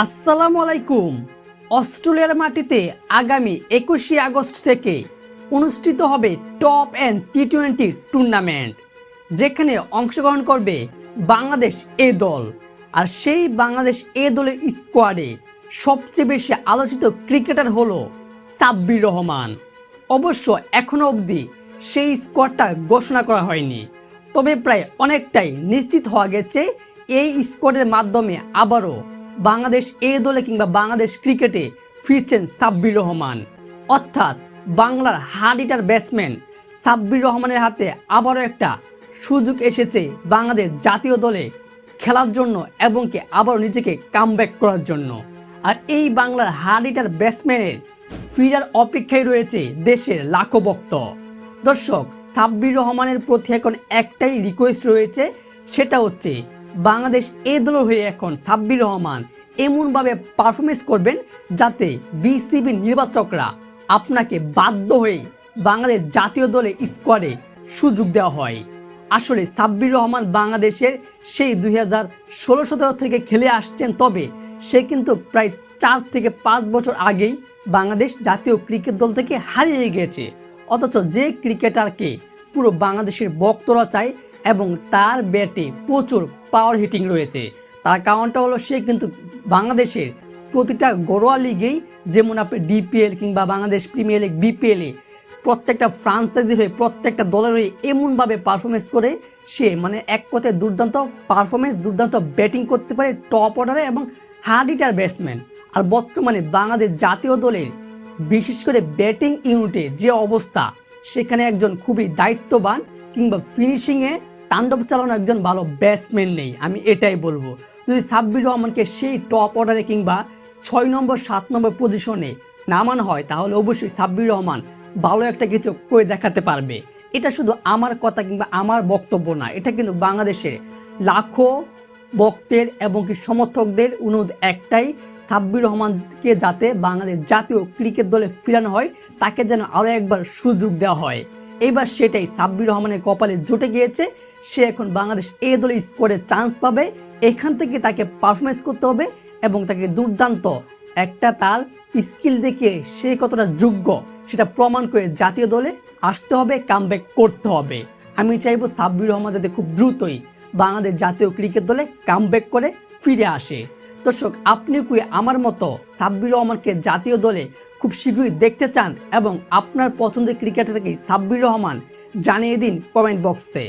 আসসালামু আলাইকুম। অস্ট্রেলিয়ার মাটিতে আগামী 21শে আগস্ট থেকে অনুষ্ঠিত হবে টপ এন্ড টি-20 টুর্নামেন্ট, যেখানে অংশগ্রহণ করবে বাংলাদেশ এ দল। আর সেই বাংলাদেশ এ দলের স্কোয়াডে সবচেয়ে বেশি আলোচিত ক্রিকেটার হলো সাব্বির রহমান। অবশ্য এখনও অবধি সেই স্কোয়াডটা ঘোষণা করা হয়নি, তবে প্রায় অনেকটাই নিশ্চিত হওয়া গেছে এই স্কোয়াডের মাধ্যমে আবারও বাংলাদেশ এ দলে কিংবা বাংলাদেশ ক্রিকেটে ফিরছেন সাব্বির রহমান। অর্থাৎ বাংলার হার্ড হিটার ব্যাটসম্যান সাব্বির রহমানের হাতে আবারও একটা সুযোগ এসেছে বাংলাদেশ জাতীয় দলে খেলার জন্য এবং কি আবারও নিজেকে কামব্যাক করার জন্য। আর এই বাংলার হার্ড হিটার ব্যাটসম্যানের ফিরার অপেক্ষায় রয়েছে দেশের লাখো ভক্ত। দর্শক, সাব্বির রহমানের প্রতি এখন একটাই রিকোয়েস্ট রয়েছে, সেটা হচ্ছে বাংলাদেশ এ দলের হয়ে এখন সাব্বির রহমান এমনভাবে পারফরমেন্স করবেন যাতে বিসিবির নির্বাচকরা আপনাকে বাধ্য হয়ে বাংলাদেশ জাতীয় দলে স্কোয়াডে সুযোগ দেওয়া হয়। আসলে সাব্বির রহমান বাংলাদেশের সেই 2016-17 থেকে খেলে আসছেন, তবে সে কিন্তু প্রায় 4 থেকে 5 বছর আগেই বাংলাদেশ জাতীয় ক্রিকেট দল থেকে হারিয়ে গিয়েছে। অথচ যে ক্রিকেটারকে পুরো বাংলাদেশের ভক্তরা চায় এবং তার ব্যাটে প্রচুর পাওয়ার হিটিং রয়েছে, তার কারণটা হলো সে কিন্তু বাংলাদেশের প্রতিটা ঘরোয়া লিগেই, যেমন আপনি ডিপিএল কিংবা বাংলাদেশ প্রিমিয়ার লিগ বিপিএলে প্রত্যেকটা ফ্রান্সাইজির হয়ে প্রত্যেকটা দলের হয়ে এমনভাবে পারফরমেন্স করে সে এক কথায় দুর্দান্ত পারফরমেন্স, দুর্দান্ত ব্যাটিং করতে পারে টপ অর্ডারে এবং হার্ড হিটার ব্যাটসম্যান। আর বর্তমানে বাংলাদেশ জাতীয় দলের বিশেষ করে ব্যাটিং ইউনিটে যে অবস্থা, সেখানে একজন খুবই দায়িত্ববান কিংবা ফিনিশিংয়ে তাণ্ডব চালানো একজন ভালো ব্যাটসম্যান নেই, আমি এটাই বলবো। যদি সাব্বির রহমানকে সেই টপ অর্ডারে কিংবা 6 নম্বর 7 নম্বর পজিশনে নামানো হয়, তাহলে অবশ্যই সাব্বির রহমান ভালো একটা কিছু করে দেখাতে পারবে। এটা শুধু আমার কথা কিংবা আমার বক্তব্য না, এটা কিন্তু বাংলাদেশের লাখো ভক্তের এবং কি সমর্থকদের অনুরোধ একটাই, সাব্বির রহমানকে যাতে বাংলাদেশ জাতীয় ক্রিকেট দলে ফিরানো হয়, তাকে যেন আরও একবার সুযোগ দেওয়া হয়। এবার সেটাই সাব্বির রহমানের কপালে জুটে গিয়েছে। সে এখন বাংলাদেশ এ দলে স্কোয়াডে চান্স পাবে। এখান থেকে তাকে পারফরমেন্স করতে হবে এবং তাকে দুর্দান্ত একটা তার স্কিল দেখিয়ে সে কতটা যোগ্য সেটা প্রমাণ করে জাতীয় দলে আসতে হবে, কামব্যাক করতে হবে। আমি চাইবো সাব্বির রহমান যাতে খুব দ্রুতই বাংলাদেশ জাতীয় ক্রিকেট দলে কামব্যাক করে ফিরে আসে। দর্শক, আপনিও কি আমার মতো সাব্বির রহমানকে জাতীয় দলে খুব শীঘ্রই দেখতে চান এবং আপনার পছন্দের ক্রিকেটারকে সাব্বির রহমান জানিয়ে দিন কমেন্ট বক্সে।